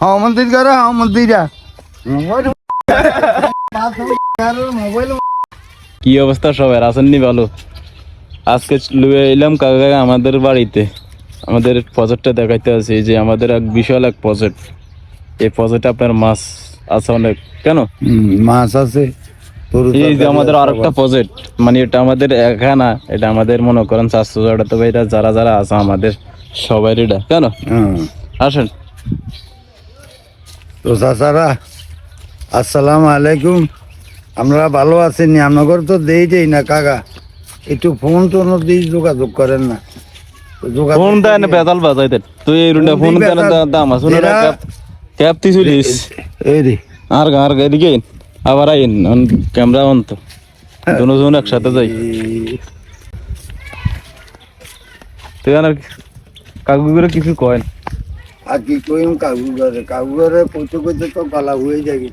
মন্দির করে মন্দিরা মোবাইল। কি অবস্থা সবাই আসেননি ভালো? আজকে লুয়ে এলাম কাকা আমাদের বাড়িতে, আমাদের প্রজেক্টটা দেখাইতে আছে। এই যে আমাদের এক বিশাল এক প্রজেক্ট, এই প্রজেক্টে আপনার মাছ আছে অনেক। কেন মাছ আছে? এই যে আমাদের আরেকটা প্রজেক্ট, মানে এটা আমাদের একা না, এটা আমাদের মনে করেন 400 তো ভাইরা যারা যারা আছে আমাদের সবাই এটা। কেন আসেন তো চাচারা আসসালামু আলাইকুম। আমরা ভালো আছেন? আপনার তো দেই না কাকা, একটু ফোন টোন দিয়ে যোগাযোগ করেন না। ফোন দেয় না বেতাল বাজাই দেন তুই এই রুন্ডা ফোন দেন দাম আছে না ক্যাপ তুই চলিস এই রে আর আর এদিকে আবার আইন ক্যামেরা অন তো দুজন একসাথে যাই। তুই আর কাকু করে কিছু কয় না। আর কি কইম কাকু ঘরে পৌঁছে পৌঁছে তো গলা হয়ে যাবে।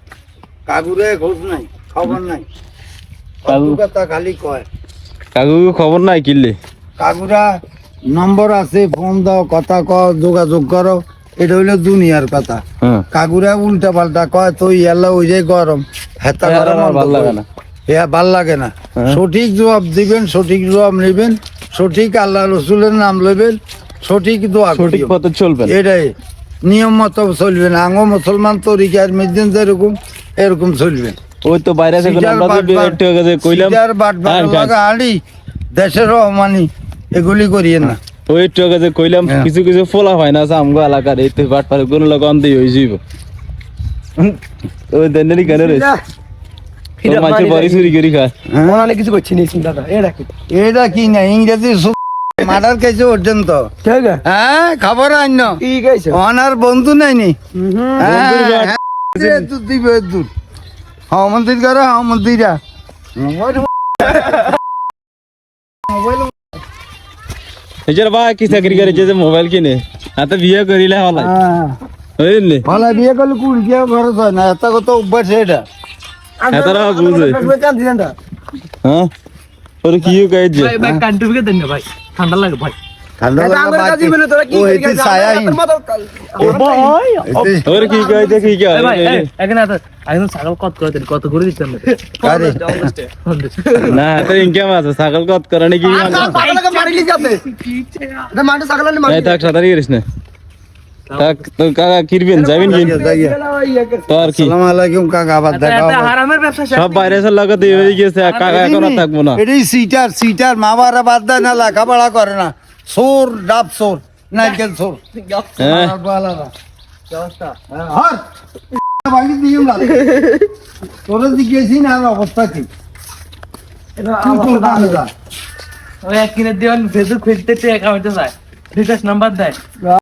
কাকুরে খোঁজ নাই, খবর নাই, কাকু কথা খালি কয়। কাকু খবর নাই কিনলে কাকুরা নম্বর আছে, ফোন দাও, কথা কও, যোগাযোগ করো, এটা হইলো দুনিয়ার কথা। কাকুরা উল্টা পাল্টা কয়, তো ইয়াল্লা ওই যে গরম হেতা গরম ভাল লাগে না, ভাল লাগে না। সঠিক জবাব দিবেন, সঠিক জবাব নেবেন, সঠিক আল্লাহ রসুলের নাম লইবেন, সঠিক দোয়া সঠিক পথে চলবেন, এটাই নিয়ম মতো চলবেন। আঙ্গ মুসলমান তরিকার মেদিন যেরকম এরকম চলবেন। ওই তো বাইরে থেকে কইলাম আড়ি দেশের রহমানি এগুলি করিয়ে না। ওই টুকা যে কইলাম কিছু কিছু ফোলা হয় না আমগো এলাকার, এই তো বাট পারে কোন লোক অন্ধ হয়ে যাইব। ওই দেনেরই কেন রে তোর মাঝে বাড়ি চুরি করি খায় মনে কিছু করছি না। চিন্তাটা এটা কি না ইংরেজি মার্ডার খাইছে পর্যন্ত। হ্যাঁ খবর আইন অনার বন্ধু নাইনি দিবে দূর মন্দির করে মন্দিরা এছাড়া ভাই কি চাকরি করে যে মোবাইল কিনে হাতে বিয়ে করিলে হলাই বুঝলি হলা বিয়ে করলে কুড়ি খরচ হয় না, এত কত অভ্যাস এটা এতটা বুঝে। হ্যাঁ ওর কি কইছে ভাই কান্ট্রিকে দেন না ভাই, ঠান্ডা লাগে ভাই। ঠান্ডা লাগলে বাকি ও এটি ছায়াহীন ও ভাই ওর কি কইছে কি কয় ভাই এখানে একদম ছাগল কত করে দেন, কত করে দিচ্ছেন আরে না তো ইনকাম আছে ছাগল কত করে নাকি ছাগলকে মারিলি যাবে এটা মাঠে ছাগল আনি এই তাক সাদারি করিস না তাক তো কাকা কিরবেন যাবেন কি তোর কি আসসালামু আলাইকুম কাকা, আবার দেখা হবে। হারামের ব্যবসা সব বাইরের লোক দিয়ে হয়ে গেছে কাকা এখন আর থাকবো না। এটাই সিটার মা বাবা বাদ দেয় না, লেখাপড়া করে না, সোর ডাব সোর নাইকেল সোর হ্যাঁ তোরা জিজ্ঞেসি না অবস্থা কি ওই এক কিনে দেওয়ান ফেসবুক খুঁজতে অ্যাকাউন্টে যায়, রিচার্জ নাম্বার দেয়।